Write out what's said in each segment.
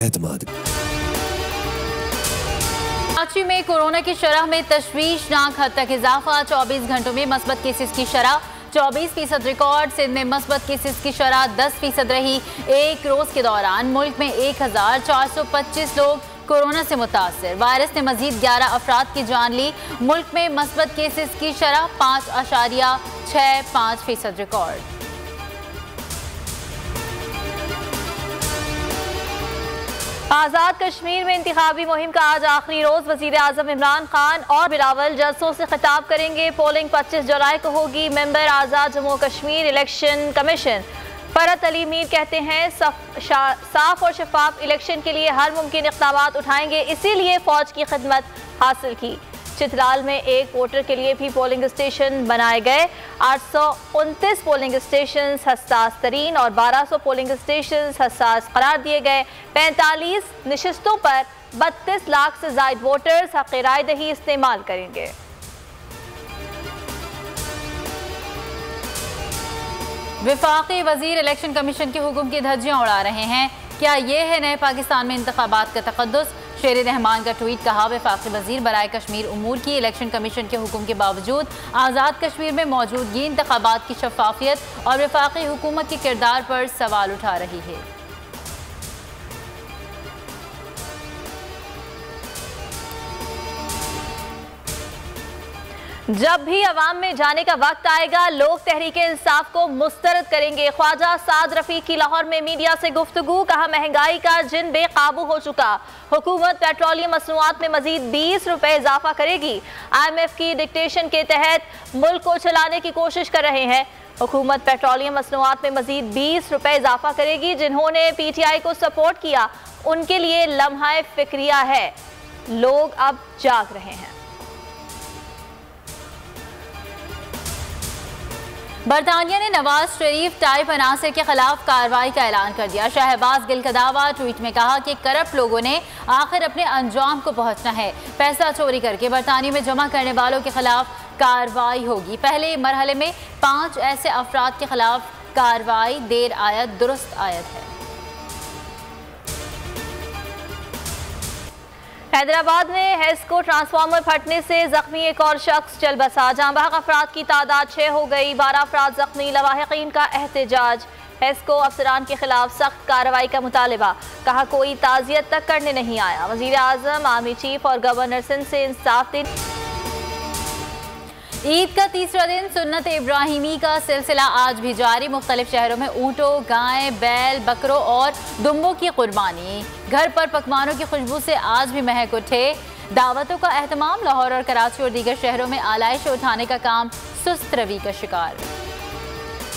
एतमाद। कराची में कोरोना की शरह में तशवीशनाक हद तक इजाफा। 24 घंटों में मस्बत केसेस की शरह 24% रिकॉर्ड। सिंध में मस्बत केसेस की शरह 10% रही। एक रोज के दौरान मुल्क में 1425 लोग कोरोना से मुतासर। वायरस ने मजीद 11 अफराद की जान ली। मुल्क में मस्बत केसेस की शरह 5.65% रिकॉर्ड। आज़ाद कश्मीर में इंतखाबी मुहिम का आज आखिरी रोज। वज़ीर आज़म इमरान खान और बिलावल जलसों से खिताब करेंगे। पोलिंग 25 जुलाई को होगी। मेंबर आज़ाद जम्मू कश्मीर इलेक्शन कमीशन फरत अली मीर कहते हैं साफ और शफाफ इलेक्शन के लिए हर मुमकिन इक़दाम उठाएंगे, इसीलिए फौज की खिदमत हासिल की। चित्राल में एक वोटर के लिए भी पोलिंग स्टेशन बनाए गए। 829 पोलिंग स्टेशन हसास तरीन और 1200 पोलिंग स्टेशन हसास करार दिए गए। 45 नशिस्तों पर 32 लाख से ज़ायद वोटर्स हक़ राय दही इस्तेमाल करेंगे। वफाकी वजीर इलेक्शन कमीशन के हुक्म की धज्जियां उड़ा रहे हैं। क्या ये है नए पाकिस्तान में इंतखाबात का तक़द्दुस? शेर रहमान का ट्वीट। कहा, वफाकी वजीर बराए कश्मीर उमूर की इलेक्शन कमीशन के हुक्म के बावजूद आज़ाद कश्मीर में मौजूदगी इंतखाबात की शफाफियत और वफाकी हुकूमत के किरदार पर सवाल उठा रही है। जब भी अवाम में जाने का वक्त आएगा, लोग तहरीक इंसाफ को मुस्तरद करेंगे। ख्वाजा साद रफीक की लाहौर में मीडिया से गुफ्तगू। कहा, महंगाई का जिन बेकाबू हो चुका, हुकूमत पेट्रोलियम मसनूआत में मजीद 20 रुपए इजाफा करेगी। IMF की डिक्टेशन के तहत मुल्क को चलाने की कोशिश कर रहे हैं। हुकूमत पेट्रोलियम मसनूआत में मजीद 20 रुपए इजाफा करेगी। जिन्होंने PTI को सपोर्ट किया, उनके लिए लम्हा फिक्रिया है। लोग अब जाग रहे हैं। बरतानिया ने नवाज शरीफ टाइप अनासर के खिलाफ कार्रवाई का ऐलान कर दिया। शहबाज गिल का दावा। ट्वीट में कहा कि करप्ट लोगों ने आखिर अपने अंजाम को पहुंचना है। पैसा चोरी करके बरतानिया में जमा करने वालों के खिलाफ कार्रवाई होगी। पहले मरहले में 5 ऐसे अफराद के खिलाफ कार्रवाई। देर आयत दुरुस्त आयत है। हैदराबाद में हेस्को ट्रांसफार्मर फटने से जख्मी एक और शख्स चल बसा। जांबाग अफराद की तादाद 6 हो गई। 12 अफराद जख्मी। लवाहिकीन का एहतजाज। हेस्को अफसरान के खिलाफ सख्त कार्रवाई का मुतालबा। कहा, कोई ताज़ियत तक करने नहीं आया। वज़ीर आज़म, आर्मी चीफ और गवर्नर सिंध से इंसाफ दिन। ईद का तीसरा दिन सुन्नत इब्राहिमी का सिलसिला आज भी जारी। मुख्तलिफ शहरों में ऊँटों, गाय, बैल, बकरों और दुम्बों की कुर्बानी। घर पर पकवानों की खुशबू से आज भी महक उठे। दावतों का एहतमाम। लाहौर और कराची और दीगर शहरों में आलाइश उठाने का काम सुस्त रवि का शिकार।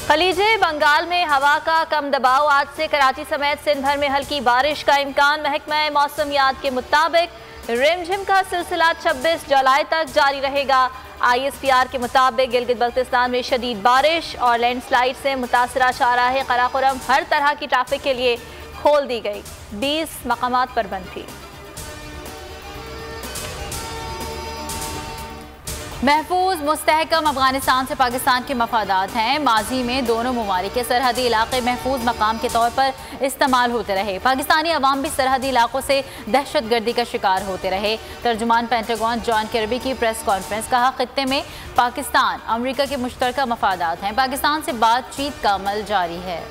खलीजे बंगाल में हवा का कम दबाव। आज से कराची समेत सिंध भर में हल्की बारिश का इम्कान। महकमा मौसमियात के मुताबिक रिमझिम का सिलसिला 26 जुलाई तक जारी रहेगा। ISPR के मुताबिक गिलगित बल्तिस्तान में शदीद बारिश और लैंडस्लाइड से मुतासरा शाहराह कराकोरम हर तरह की ट्रैफिक के लिए खोल दी गई। 20 मकामात पर बंद थी। महफूज मुस्तहकम अफगानिस्तान से पाकिस्तान के मफादात हैं। माजी में दोनों ममालिक के सरहदी इलाके महफूज मकाम के तौर पर इस्तेमाल होते रहे। पाकिस्तानी अवाम भी सरहदी इलाकों से दहशत गर्दी का शिकार होते रहे। तर्जुमान पेंटागन जॉन किर्बी की प्रेस कॉन्फ्रेंस। कहा, खित्ते में पाकिस्तान अमरीका के मुश्तरका मफादात हैं। पाकिस्तान से बातचीत का अमल जारी है।